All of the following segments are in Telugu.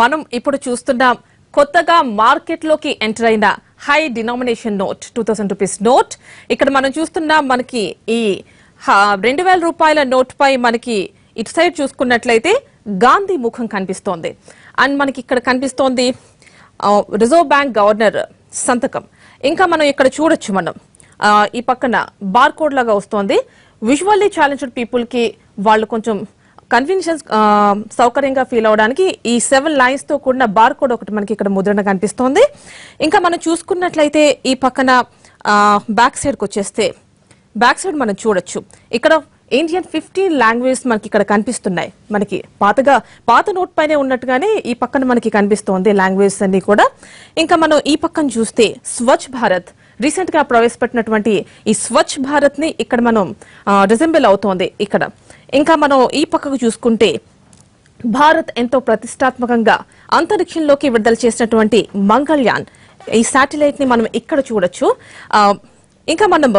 మనం ఇప్పుడు చూస్తున్నాం కొత్తగా మార్కెట్ లోకి ఎంటర్ అయిన high denomination note 2000 rupees note. ఇక్కడ మనం చూస్తున్నాం మనకి ఈ 2000 రూపాయల నోట్ పై మనకి ఇటు సైడ్ చూసుకున్నట్లయితే గాంధీ ముఖం కనిపిస్తోంది. అండ్ మనకి ఇక్కడ కనిపిస్తోంది రిజర్వ్ బ్యాంక్ గవర్నర్ సంతకం. ఇంకా మనం ఇక్కడ చూడొచ్చు, మనం ఈ పక్కన బార్ కోడ్ లాగా వస్తోంది. విజువల్లీ ఛాలెంజ్డ్ పీపుల్ కి వాళ్ళు కొంచెం కన్వీనియన్స్ సౌకర్యంగా ఫీల్ అవడానికి ఈ 7 లైన్స్ తో కూడిన బార్ కోడ్ ఒకటి మనకి ఇక్కడ ముద్రణ కనిపిస్తోంది. ఇంకా మనం చూసుకున్నట్లయితే ఈ పక్కన బ్యాక్ సైడ్ కి వచ్చేస్తే బ్యాక్ సైడ్ మనం చూడొచ్చు, ఇక్కడ ఇండియన్ 15 లాంగ్వేజెస్ మనకి ఇక్కడ కనిపిస్తున్నాయి. మనకి పాత నోట్ పైనే ఉన్నట్టుగానే ఈ పక్కన మనకి కనిపిస్తోంది లాంగ్వేజెస్ అన్ని కూడా. ఇంకా మనం ఈ పక్కన చూస్తే స్వచ్ఛ భారత్ రీసెంట్ గా ప్రవేశపెట్టినటువంటి ఈ స్వచ్ఛ భారత్ ని ఇక్కడ మనం రిజెంబుల్ అవుతోంది ఇక్కడ. ఇంకా మనం ఈ పక్కకు చూసుకుంటే భారత్ ఎంతో ప్రతిష్టాత్మకంగా అంతరిక్షంలోకి విడుదల చేసినటువంటి మంగళయాన్ ఈ శాటిలైట్ ని మనం ఇక్కడ చూడొచ్చు. ఇంకా మనం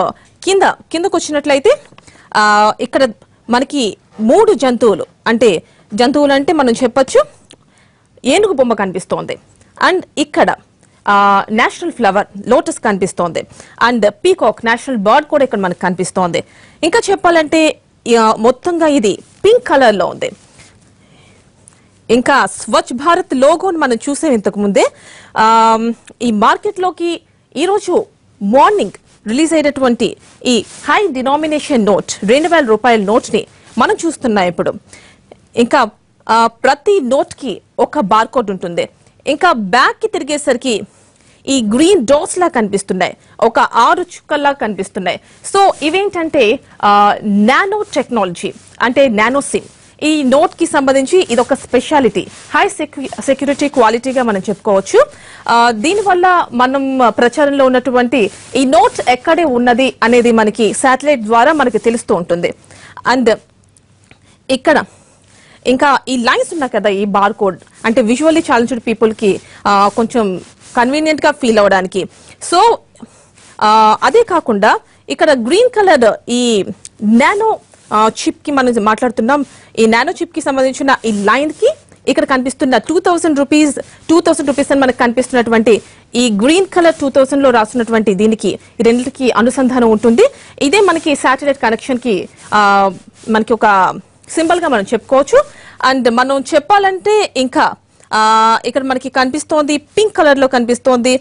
కిందకు వచ్చినట్లయితే ఇక్కడ మనకి 3 జంతువులు అంటే మనం చెప్పొచ్చు ఏనుగు బొమ్మ కనిపిస్తోంది. అండ్ ఇక్కడ నేషనల్ ఫ్లవర్ లోటస్ కనిపిస్తోంది. అండ్ పీకాక్ నేషనల్ బర్డ్ కూడా ఇక్కడ మనకు కనిపిస్తోంది. ఇంకా చెప్పాలంటే మొత్తంగా ఇది పింక్ కలర్ లో ఉంది. ఇంకా స్వచ్ఛ భారత్ లోగోని మనం చూసాం ఇంతకు ముందే. ఈ మార్కెట్ లోకి ఈరోజు మార్నింగ్ రిలీజ్ అయినటువంటి ఈ హై డినామినేషన్ నోట్ 2000 రూపాయల నోట్ ని మనం చూస్తున్నాం ఇప్పుడు. ఇంకా ప్రతి నోట్ కి ఒక బార్ కోడ్ ఉంటుంది. ఇంకా బ్యాక్ కి తిరిగేసరికి ఈ గ్రీన్ డాట్స్ లా కనిపిస్తున్నాయి, ఒక 6 చుక్కల్లా కనిపిస్తున్నాయి. సో ఇవేంటంటే నానో టెక్నాలజీ అంటే నానో సిమ్. ఈ నోట్ కి సంబంధించి ఇది ఒక స్పెషాలిటీ, హై సెక్యూరిటీ క్వాలిటీగా మనం చెప్పుకోవచ్చు. దీనివల్ల మనం ప్రచారంలో ఉన్నటువంటి ఈ నోట్ ఎక్కడే ఉన్నది అనేది మనకి శాటిలైట్ ద్వారా మనకి తెలుస్తూ ఉంటుంది. అండ్ ఇక్కడ ఇంకా ఈ లైన్స్ ఉన్నాయి కదా, ఈ బార్ కోడ్ అంటే విజువల్లీ ఛాలెంజ్డ్ పీపుల్ కి కొంచెం కన్వీనియంట్ గా ఫీల్ అవడానికి. సో అదే కాకుండా ఇక్కడ గ్రీన్ కలర్ ఈ నానో చిప్ కి మనం మాట్లాడుతున్నాం. ఈ నానో చిప్ కి సంబంధించిన ఈ లైన్ కి ఇక్కడ కనిపిస్తున్న 2000 రూపీస్ అని మనకు కనిపిస్తున్నటువంటి ఈ గ్రీన్ కలర్ 2000 లో రాస్తున్నటువంటి దీనికి ఈ రెండింటికి అనుసంధానం ఉంటుంది. ఇదే మనకి శాటిలైట్ కనెక్షన్ కి మనకి ఒక సింబల్ గా మనం చెప్పుకోవచ్చు. అండ్ మనం చెప్పాలంటే ఇంకా ఇక్కడ మనకి కనిపిస్తోంది పింక్ కలర్ లో కనిపిస్తోంది.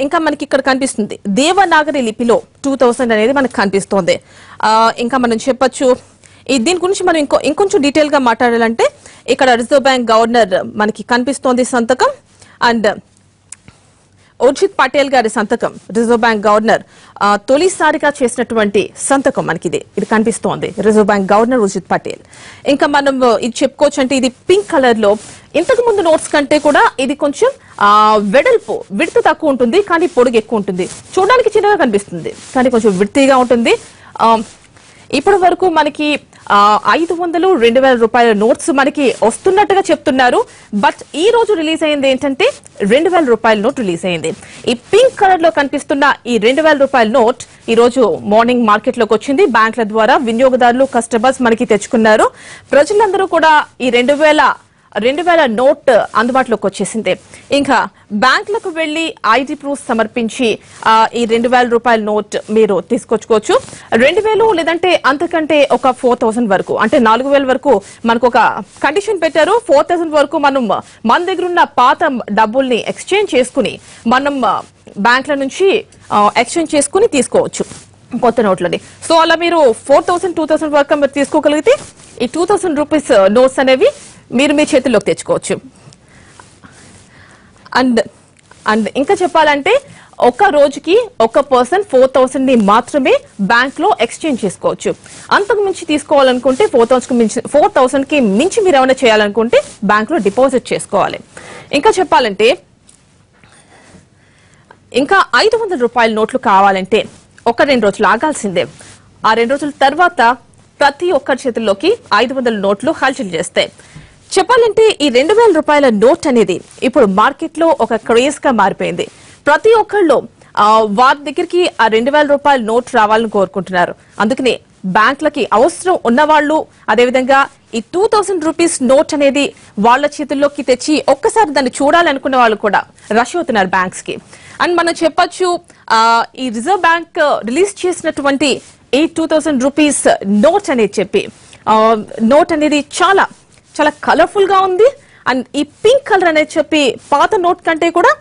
ఇంకా మనకి ఇక్కడ కనిపిస్తుంది దేవనాగరి లిపిలో 2000 అనేది మనకు కనిపిస్తోంది. ఇంకా మనం చెప్పొచ్చు దీని గురించి మనం ఇంకొంచెం డీటెయిల్ గా మాట్లాడాలంటే ఇక్కడ రిజర్వ్ బ్యాంక్ గవర్నర్ మనకి కనిపిస్తోంది సంతకం. అండ్ ఉర్జిత్ పటేల్ గారి సంతకం, రిజర్వ్ బ్యాంక్ గవర్నర్ తొలిసారిగా చేసినటువంటి సంతకం మనకి ఇది కనిపిస్తోంది, reserve bank governor Urjit Patel. ఇంకా మనం ఇది చెప్పుకోవచ్చు అంటే ఇది పింక్ కలర్ లో ఇంతకు ముందు నోట్స్ కంటే కూడా ఇది కొంచెం విడత తక్కువ ఉంటుంది కానీ పొడుగు ఎక్కువ ఉంటుంది. చూడడానికి చిన్నగా కనిపిస్తుంది కానీ కొంచెం విడతగా ఉంటుంది. ఇప్పటి వరకు మనకి 500, 2000 రూపాయల నోట్స్ మనకి వస్తున్నట్టుగా చెప్తున్నారు. బట్ ఈ రోజు రిలీజ్ అయింది ఏంటంటే 2000 రూపాయల నోట్ రిలీజ్ అయింది. ఈ పింక్ కలర్ లో కనిపిస్తున్న ఈ 2000 రూపాయల నోట్ ఈ రోజు మార్నింగ్ మార్కెట్ లోకి వచ్చింది. బ్యాంకుల ద్వారా వినియోగదారులు కస్టమర్స్ మనకి తెచ్చుకున్నారు. ప్రజలందరూ కూడా ఈ 2000 నోట్ అందుబాటులోకి వచ్చేసింది. ఇంకా బ్యాంకులకు వెళ్లి ఐడి ప్రూఫ్ సమర్పించి ఈ 2000 రూపాయల నోట్ మీరు తీసుకొచ్చుకోవచ్చు. 2000 లేదంటే అంతకంటే ఒక 4000 వరకు అంటే 4000 వరకు మనకు ఒక కండిషన్ పెట్టారు. 4000 వరకు మన దగ్గర ఉన్న పాత డబ్బుల్ని ఎక్స్చేంజ్ చేసుకుని మనం బ్యాంకుల నుంచి ఎక్స్చేంజ్ చేసుకుని తీసుకోవచ్చు కొత్త నోట్లని. సో అలా మీరు 4000, 2000 వరకు మీరు తీసుకోగలిగితే ఈ 2000 రూపీస్ నోట్స్ అనేవి మీరు మీ చేతుల్లోకి తెచ్చుకోవచ్చు. అండ్ ఇంకా చెప్పాలంటే ఒక రోజుకి ఒక పర్సన్ 4000 ని మాత్రమే బ్యాంక్ లో ఎక్స్చేంజ్ చేసుకోవచ్చు. అంతకు మించి తీసుకోవాలనుకుంటే 4000 కి మించి మీరు ఏమైనా చేయాలనుకుంటే బ్యాంక్ లో డిపాజిట్ చేసుకోవాలి. ఇంకా చెప్పాలంటే ఇంకా 500 రూపాయల నోట్లు కావాలంటే 1-2 రోజులు ఆగాల్సిందే. ఆ 2 రోజుల తర్వాత ప్రతి ఒక్కరి చేతుల్లోకి 500 నోట్లు హల్చల్ చేస్తాయి. చెప్పాలంటే ఈ 2000 రూపాయల నోట్ అనేది ఇప్పుడు మార్కెట్ లో ఒక క్రేజ్ గా మారిపోయింది. ప్రతి ఒక్కళ్ళు వారి దగ్గరికి ఆ 2,000 రూపాయల నోట్ రావాలని కోరుకుంటున్నారు. అందుకనే బ్యాంకులకి అవసరం ఉన్నవాళ్ళు, అదేవిధంగా ఈ 2,000 రూపీస్ నోట్ అనేది వాళ్ళ చేతుల్లోకి తెచ్చి ఒక్కసారి దాన్ని చూడాలనుకున్న వాళ్ళు కూడా రష్ అవుతున్నారు బ్యాంక్స్ కి. అండ్ మనం చెప్పొచ్చు ఈ రిజర్వ్ బ్యాంక్ రిలీజ్ చేసినటువంటి ఈ 2,000 రూపీస్ నోట్ అనేది చెప్పి నోట్ అనేది చాలా చాలా కలర్ఫుల్ గా ఉంది. అండ్ ఈ పింక్ కలర్ అనేది చెప్పి పాత నోట్ కంటే కూడా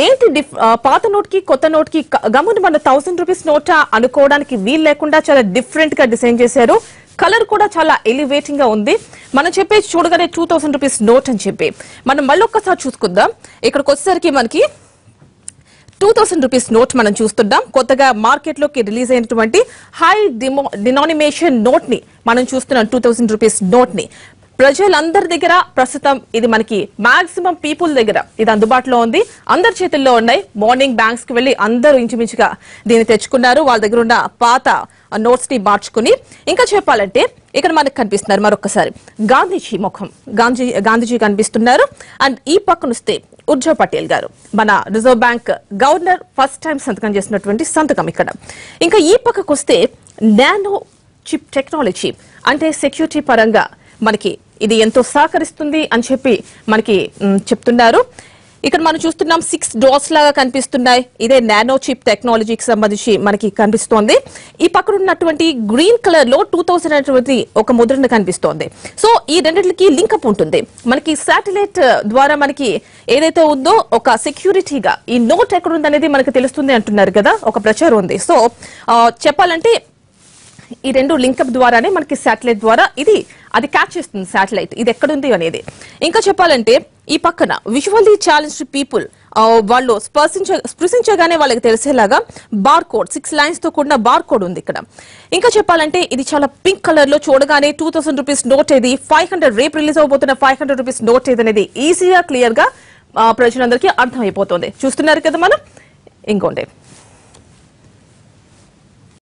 ఏంటి పాత నోట్ కి కొత్త నోట్ కి గమ్మున మన 1,000 రూపీస్ నోటా అనుకోవడానికి వీలు లేకుండా చాలా డిఫరెంట్ గా డిజైన్ చేశారు. కలర్ కూడా చాలా ఎలివేటింగ్ గా ఉంది. మనం చెప్పేసి చూడగానే 2,000 రూపీస్ నోట్ అని చెప్పి మనం మళ్ళీ ఒక్కసారి చూసుకుందాం. ఇక్కడికి వచ్చేసరికి మనకి 2,000 రూపీస్ నోట్ మనం చూస్తున్నాం. కొత్తగా మార్కెట్ లోకి రిలీజ్ అయినటువంటి హై డినామినేషన్ నోట్ ని మనం చూస్తున్నాం. 2,000 రూపీస్ నోట్ ని ప్రజలందరి దగ్గర ప్రస్తుతం ఇది మనకి మాక్సిమం పీపుల్ దగ్గర ఇది అందుబాటులో ఉంది. అందరి చేతుల్లో ఉన్నాయి. మార్నింగ్ బ్యాంక్స్ కి వెళ్లి అందరూ ఇంచుమించుగా దీన్ని తెచ్చుకున్నారు. వాళ్ళ దగ్గర ఉన్న పాత నోట్స్ ని మార్చుకుని. ఇంకా చెప్పాలంటే ఇక్కడ మనకు కనిపిస్తున్నారు మరొకసారి గాంధీజీ ముఖం, గాంధీజీ కనిపిస్తున్నారు. అండ్ ఈ పక్కన వస్తే ఉర్జవ్ పటేల్ గారు, మన reserve bank governor, first time సంతకం చేసినటువంటి సంతకం ఇక్కడ. ఇంకా ఈ పక్కకు వస్తే నానో చిప్ టెక్నాలజీ, అంటే సెక్యూరిటీ పరంగా మనకి ఇది ఎంతో సహకరిస్తుంది అని చెప్పి మనకి చెప్తున్నారు. ఇక్కడ మనం చూస్తున్నాం 6 డాట్స్ లాగా కనిపిస్తున్నాయి. ఇదే నానో చిప్ టెక్నాలజీకి సంబంధించి మనకి కనిపిస్తోంది. ఈ పక్కన ఉన్నటువంటి గ్రీన్ కలర్ లో 2000 అనేటువంటి ఒక ముద్రణ కనిపిస్తోంది. సో ఈ రెండింటికి లింకప్ ఉంటుంది. మనకి శాటిలైట్ ద్వారా మనకి ఏదైతే ఉందో ఒక సెక్యూరిటీగా ఈ నోట్ ఎక్కడ ఉంది అనేది మనకి తెలుస్తుంది అంటున్నారు కదా, ఒక ప్రచారం ఉంది. సో చెప్పాలంటే ఈ రెండు లింకప్ ద్వారానే మనకి శాటిలైట్ ద్వారా అది క్యాచ్ చేస్తుంది శాటిలైట్ ఇది ఎక్కడుంది అనేది. ఇంకా చెప్పాలంటే ఈ పక్కన విజువల్లీ ఛాలెంజ్డ్ పీపుల్ వాళ్ళు స్పృశించగానే వాళ్ళకి తెలిసేలాగా బార్ కోడ్ 6 లైన్స్ తో కూడిన బార్ కోడ్ ఉంది ఇక్కడ. ఇంకా చెప్పాలంటే ఇది చాలా పింక్ కలర్ లో చూడగానే 2,000 రూపీస్ నోట్ ఏది, 500 రేపు రిలీజ్ అవబోతున్న 500 రూపీస్ నోట్ ఏదనేది ఈజీగా క్లియర్ గా ప్రజలందరికీ అర్థమైపోతుంది. చూస్తున్నారు కదా మనం. ఇంకోండి